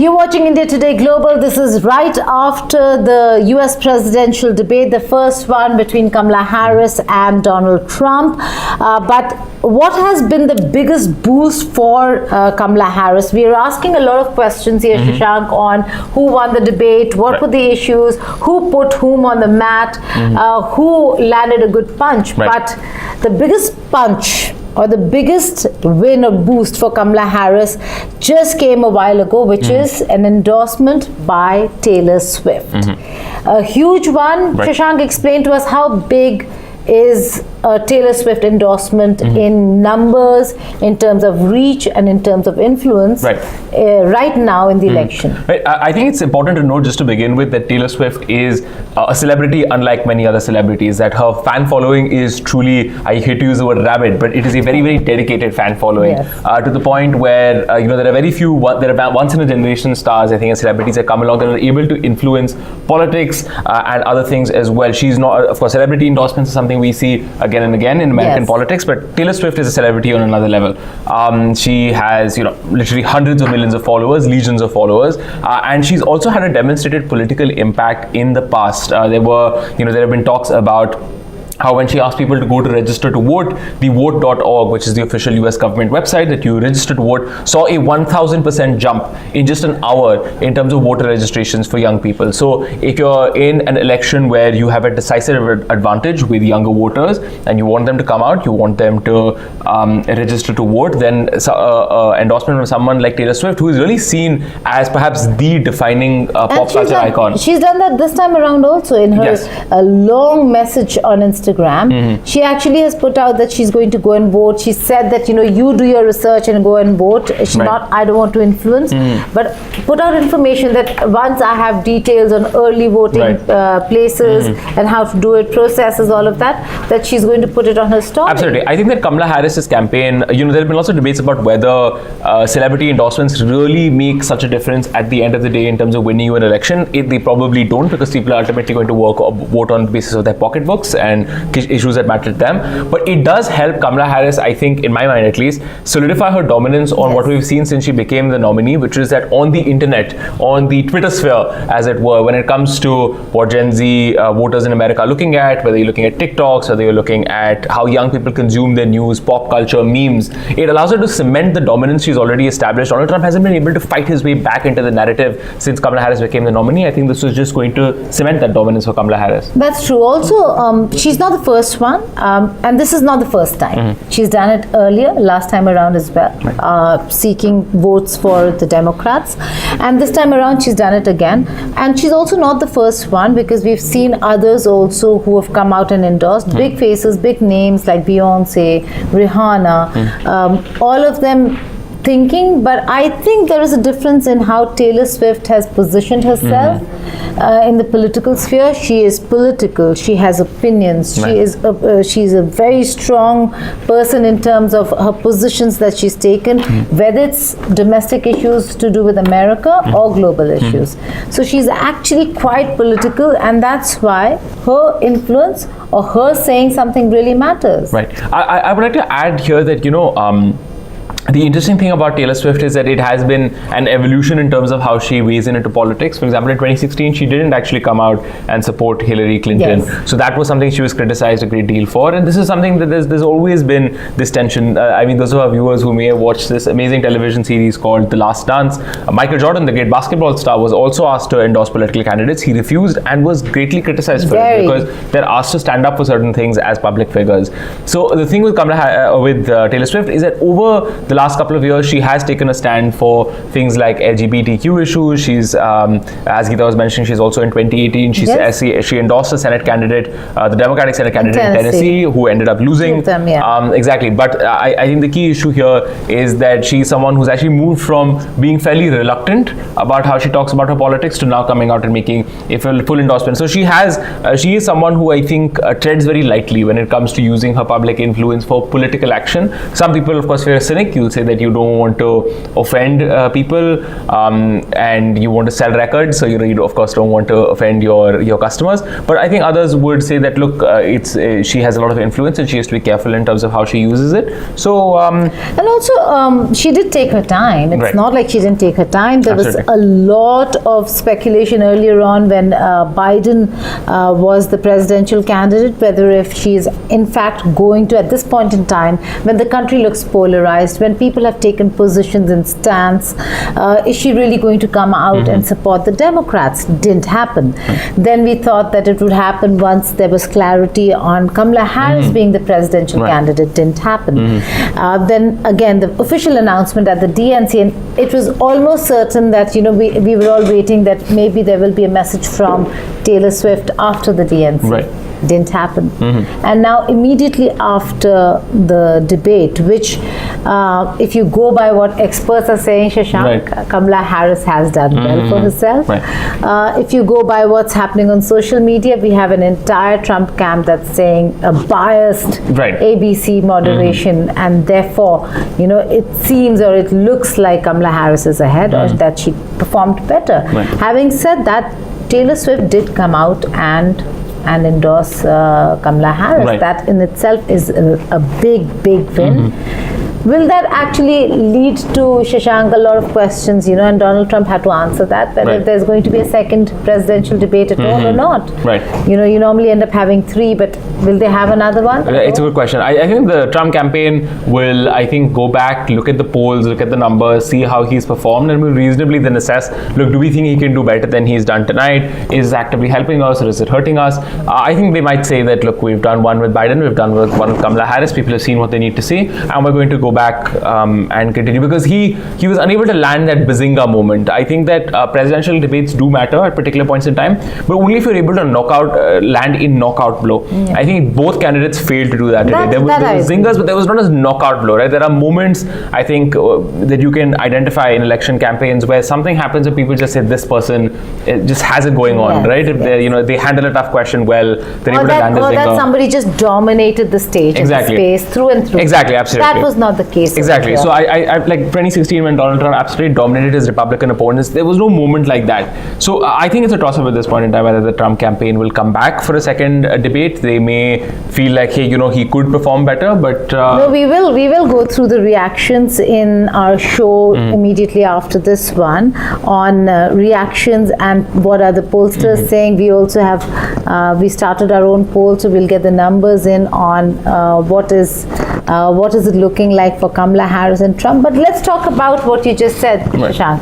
You're watching India Today Global. This is right after the US presidential debate, the first one between Kamala Harris and Donald Trump. But what has been the biggest boost for Kamala Harris? We are asking a lot of questions here, Shashank, on who won the debate, what were the issues, who put whom on the mat, who landed a good punch. But the biggest punch or the biggest win or boost for Kamala Harris just came a while ago, which is an endorsement by Taylor Swift. A huge one. Shashank, explain to us how big is a Taylor Swift endorsement in numbers, in terms of reach and in terms of influence right now in the election. I think it's important to note, just to begin with, that Taylor Swift is a celebrity unlike many other celebrities, that her fan following is truly, I hate to use the word rabid, but it is a very, very dedicated fan following, to the point where there are very few, there are once in a generation stars, I think, and celebrities that come along that are able to influence politics and other things as well. She's not, of course, celebrity endorsements is something we see again and again in American politics, but Taylor Swift is a celebrity on another level. She has, literally hundreds of millions of followers, legions of followers, and she's also had a demonstrated political impact in the past. There have been talks about how when she asked people to go to register to vote, the vote.org, which is the official US government website that you register to vote, saw a 1000% jump in just an hour in terms of voter registrations for young people. So if you're in an election where you have a decisive advantage with younger voters and you want them to come out, you want them to register to vote, then endorsement from someone like Taylor Swift, who is really seen as perhaps the defining pop culture icon. She's done that this time around also in her long message on Instagram. She actually has put out that she's going to go and vote. She said that, you do your research and go and vote. She's not, I don't want to influence, but put out information that once I have details on early voting places and how to do it, processes, all of that she's going to put it on her story. Absolutely. I think that Kamala Harris's campaign, there have been lots of debates about whether celebrity endorsements really make such a difference at the end of the day in terms of winning you an election. They probably don't, because people are ultimately going to vote on the basis of their pocketbooks and issues that matter to them. But it does help Kamala Harris, I think, in my mind at least, solidify her dominance on what we've seen since she became the nominee, which is that on the internet, on the Twitter sphere, as it were, when it comes to what Gen Z voters in America are looking at, whether you're looking at TikToks, whether you're looking at how young people consume their news, pop culture, memes, it allows her to cement the dominance she's already established. Donald Trump hasn't been able to fight his way back into the narrative since Kamala Harris became the nominee. I think this was just going to cement that dominance for Kamala Harris. That's true. Also, she's not the first one, and this is not the first time. She's done it earlier, last time around as well, seeking votes for the Democrats, and this time around she's done it again. And she's also not the first one, because we've seen others also who have come out and endorsed, big faces, big names like Beyonce, Rihanna, all of them thinking. But I think there is a difference in how Taylor Swift has positioned herself in the political sphere. She is political. She has opinions. She's a very strong person in terms of her positions that she's taken, whether it's domestic issues to do with America or global issues. So she's actually quite political, and that's why her influence or her saying something really matters. Right. I would like to add here that, the interesting thing about Taylor Swift is that it has been an evolution in terms of how she weighs into politics. For example, in 2016, she didn't actually come out and support Hillary Clinton. So that was something she was criticized a great deal for. And this is something that there's always been this tension. I mean, those of our viewers who may have watched this amazing television series called The Last Dance, Michael Jordan, the great basketball star, was also asked to endorse political candidates. He refused and was greatly criticized for it, because they're asked to stand up for certain things as public figures. So the thing with Taylor Swift is that over the last couple of years, she has taken a stand for things like LGBTQ issues. She's, as Geeta was mentioning, she's also in 2018, she endorsed a Senate candidate, the Democratic Senate candidate in Tennessee, who ended up losing. Exactly. But I think the key issue here is that she's someone who's actually moved from being fairly reluctant about how she talks about her politics to now coming out and making a full endorsement. So she is someone who I think treads very lightly when it comes to using her public influence for political action. Some people, of course, if you're a cynic, You'll say that you don't want to offend people, and you want to sell records, so you of course don't want to offend your customers. But I think others would say that look, she has a lot of influence and she has to be careful in terms of how she uses it. So and also she did take her time. It's Right. not like she didn't take her time. There Absolutely. was a lot of speculation earlier on when Biden was the presidential candidate, whether if she is in fact going to, at this point in time, when the country looks polarized, when people have taken positions and stance, is she really going to come out and support the Democrats? Didn't happen. Then we thought that it would happen once there was clarity on Kamala Harris being the presidential Right. candidate. Didn't happen. Then again, the official announcement at the DNC, and it was almost certain that we were all waiting that maybe there will be a message from Taylor Swift after the DNC. Right. Didn't happen. And now immediately after the debate, which if you go by what experts are saying, Shashank, Right. Kamala Harris has done well for herself. Right. If you go by what's happening on social media, we have an entire Trump camp that's saying a biased Right. ABC moderation, and therefore, it seems or it looks like Kamala Harris is ahead, or that she performed better. Right. Having said that, Taylor Swift did come out and endorse Kamala Harris. Right. That in itself is a big win. Will that actually lead to, Shashank, a lot of questions, and Donald Trump had to answer that, whether Right. there's going to be a second presidential debate at all or not. Right. You normally end up having 3, but will they have another one? It's a good question. I think the Trump campaign will, go back, look at the polls, look at the numbers, see how he's performed, and will reasonably then assess, look, do we think he can do better than he's done tonight? Is it actively helping us or is it hurting us? I think they might say that, look, we've done one with Biden, we've done one with Kamala Harris, people have seen what they need to see, and we're going to go back and continue, because he was unable to land that bazinga moment. I think that presidential debates do matter at particular points in time, but only if you're able to land in knockout blow. I think both candidates failed to do that today. There was zingers, but there was not a knockout blow, right? There are moments, I think, that you can identify in election campaigns where something happens and people just say, this person just has it going on, right? If they handle a tough question well, they're able to land a zinger. Or that somebody just dominated the stage and the space through and through. Exactly, absolutely. That was not the case. Exactly. So I like 2016 when Donald Trump absolutely dominated his Republican opponents, there was no moment like that. So I think it's a toss-up at this point in time whether the Trump campaign will come back for a second debate. They may feel like, hey, he could perform better, but no, we will go through the reactions in our show immediately after this one on reactions and what are the pollsters saying. We also have we started our own poll, so we'll get the numbers in on what is it looking like for Kamala Harris and Trump. But let's talk about what you just said, Shashank.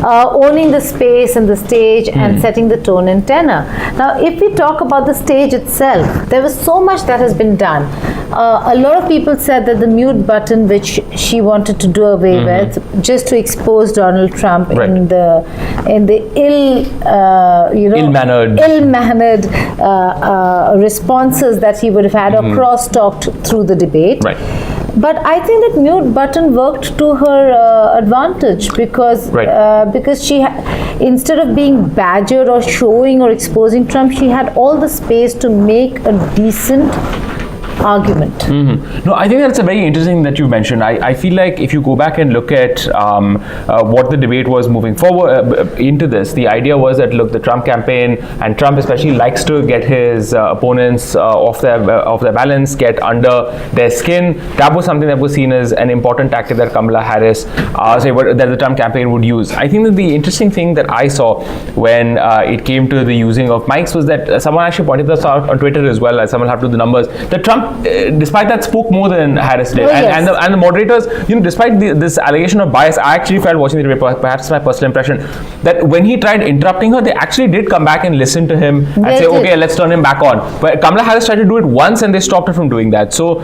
Owning the space and the stage and setting the tone and tenor. Now, if we talk about the stage itself, there was so much that has been done. A lot of people said that the mute button, which she wanted to do away with, just to expose Donald Trump in the ill-mannered responses that he would have had, or cross-talked through the debate. Right. But I think that mute button worked to her advantage, because she instead of being badgered or showing or exposing Trump, she had all the space to make a decent argument. No, I think that's a very interesting that you mentioned. I feel like if you go back and look at what the debate was moving forward into this, the idea was that, look, the Trump campaign, and Trump especially, likes to get his opponents off their balance, get under their skin. That was something that was seen as an important tactic that Kamala Harris that the Trump campaign would use. I think that the interesting thing that I saw when it came to the using of mics was that someone actually pointed this out on Twitter as well, as someone have to do the numbers, that Trump, despite that, spoke more than Harris did. And the moderators, despite this allegation of bias, I actually felt watching the debate, perhaps my personal impression, that when he tried interrupting her, they actually did come back and listen to him and say, okay, let's turn him back on. But Kamala Harris tried to do it once and they stopped her from doing that. So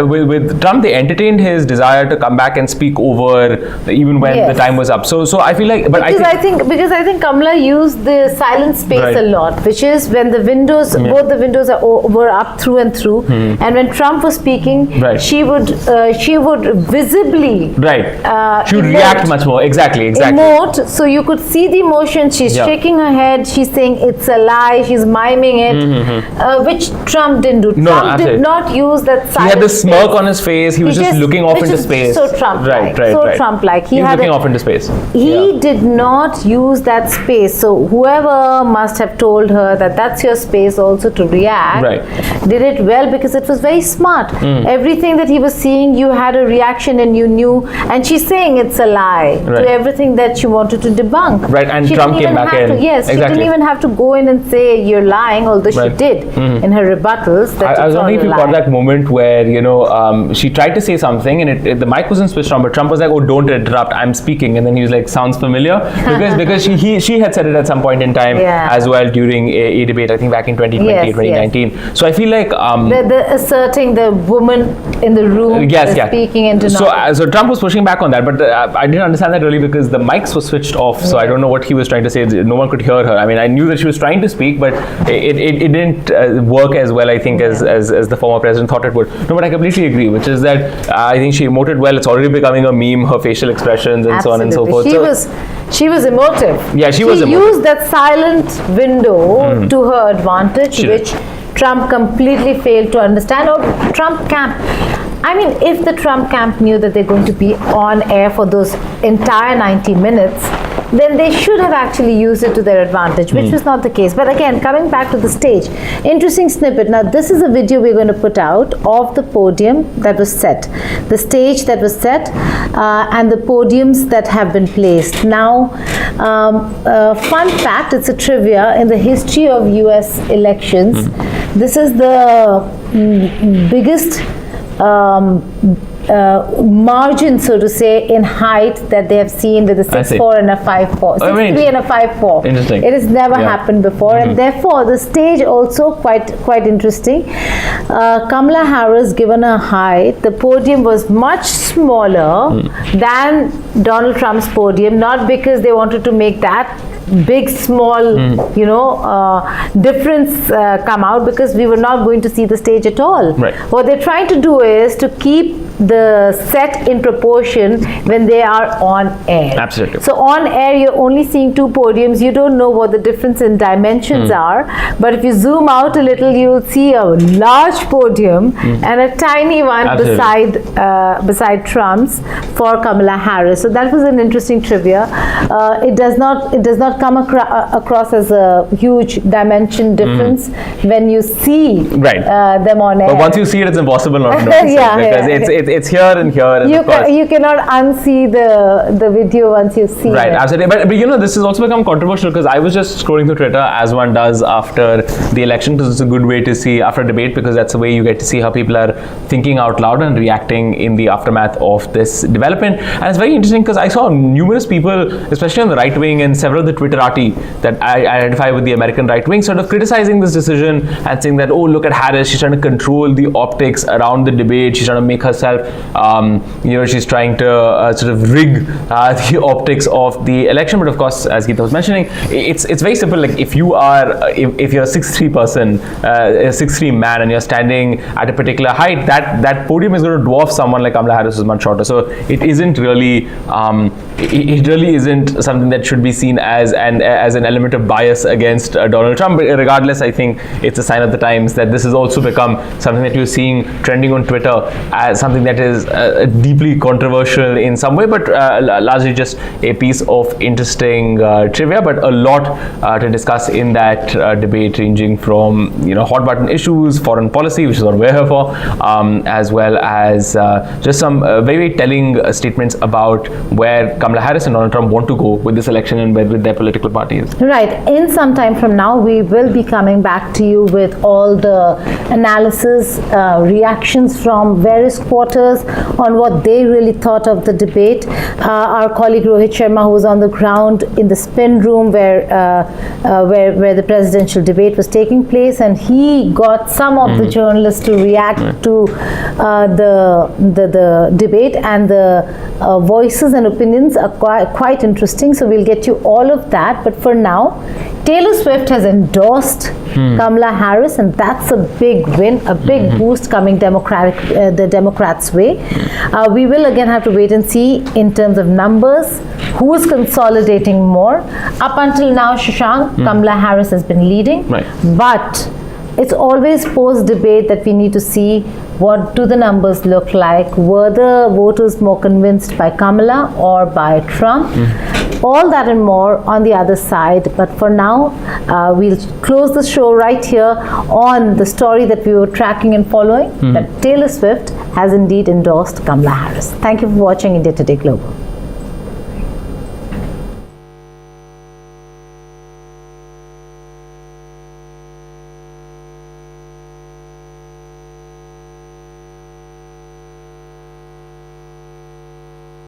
with Trump, they entertained his desire to come back and speak over even when the time was up. So I feel like, but I think Kamala used the silent space a lot, which is when the windows, both the windows were up through and through. and when Trump was speaking, Right. she would visibly She would react much more. Exactly. emote, so you could see the emotion. She's shaking her head, she's saying it's a lie, she's miming it, which Trump didn't do. No, Trump absolutely. did not use that He silent had this smirk face. on his face. He was just looking off which into is space. So Trump-like. So Trump-like. He was looking off into space. He did not use that space. So whoever must have told her that that's your space also to react, did it well, because it was very smart. Everything that he was seeing, you had a reaction and you knew. And she's saying it's a lie to everything that she wanted to debunk. Right, and she Trump came back in. She didn't even have to go in and say you're lying, although she did in her rebuttals. That I was wondering if you lie. got that moment where, she tried to say something and the mic wasn't switched on, but Trump was like, oh, don't interrupt, I'm speaking. And then he was like, sounds familiar. Because she had said it at some point in time as well during a debate, I think back in 2020, 2019. So I feel like... the asserting the woman in the room speaking into so Trump was pushing back on that, but I didn't understand that really because the mics were switched off, so I don't know what he was trying to say. No one could hear her. I mean, I knew that she was trying to speak, but it didn't work as well, I think, as the former president thought it would. No, but I completely agree, which is that I think she emoted well. It's already becoming a meme, her facial expressions and so on and so forth. She was emotive. Yeah, she was emotive. She used that silent window to her advantage, which Trump completely failed to understand. Or Trump camp. I mean, if the Trump camp knew that they're going to be on air for those entire 90 minutes, then they should have actually used it to their advantage, which was not the case. But again, coming back to the stage, interesting snippet. Now, this is a video we're going to put out of the podium that was set, the stage that was set, and the podiums that have been placed. Now, fun fact, it's a trivia in the history of US elections. This is the biggest margin, so to say, in height that they have seen with a 6'4" and a 5'4", 6'3" and a 5'4". Interesting. It has never happened before, and therefore the stage also quite interesting. Kamala Harris, given her height, the podium was much smaller than Donald Trump's podium, not because they wanted to make that big small difference come out, because we were not going to see the stage at all. What they're trying to do is to keep the set in proportion when they are on air. Absolutely. So on air you're only seeing two podiums. You don't know what the difference in dimensions are, but if you zoom out a little, you will see a large podium and a tiny one beside Trump's for Kamala Harris. So that was an interesting trivia. It does not come across as a huge dimension difference when you see them on air. But once you see it, it's impossible not to notice because it's here and here. And you cannot unsee the video once you see it. Absolutely. But this has also become controversial because I was just scrolling through Twitter, as one does after the election, because it's a good way to see after a debate, because that's the way you get to see how people are thinking out loud and reacting in the aftermath of this development. And it's very interesting because I saw numerous people, especially on the right wing and several of the Twitterati that I identify with the American right wing, sort of criticizing this decision and saying that, oh, look at Harris, she's trying to control the optics around the debate, she's trying to make herself, she's trying to sort of rig the optics of the election. But of course, as Geeta was mentioning, it's very simple. Like if you're a 6'3" person, a 6'3" man, and you're standing at a particular height, that podium is going to dwarf someone like Kamala Harris, who's much shorter. So it isn't really, it really isn't something that should be seen as an element of bias against Donald Trump. But regardless, I think it's a sign of the times that this has also become something that you're seeing trending on Twitter as something that is deeply controversial in some way, but largely just a piece of interesting trivia, but a lot to discuss in that debate, ranging from hot button issues, foreign policy, which is what we're here for, as well as just some very telling statements about where Kamala Harris and Donald Trump want to go with this election and with their political parties. Right. In some time from now, we will be coming back to you with all the analysis, reactions from various quarters on what they really thought of the debate. Our colleague Rohit Sharma, who was on the ground in the spin room where the presidential debate was taking place, and he got some of the journalists to react to the debate, and the voices and opinions are quite interesting. So we'll get you all of of that, but for now, Taylor Swift has endorsed Kamala Harris, and that's a big win, a big boost coming the Democrats' way. We will again have to wait and see in terms of numbers, who is consolidating more. Up until now, Shashank, Kamala Harris has been leading, Right. but it's always post-debate that we need to see what do the numbers look like. Were the voters more convinced by Kamala or by Trump? All that and more on the other side. But for now, we'll close the show right here on the story that we were tracking and following, that Taylor Swift has indeed endorsed Kamala Harris. Thank you for watching India Today Global.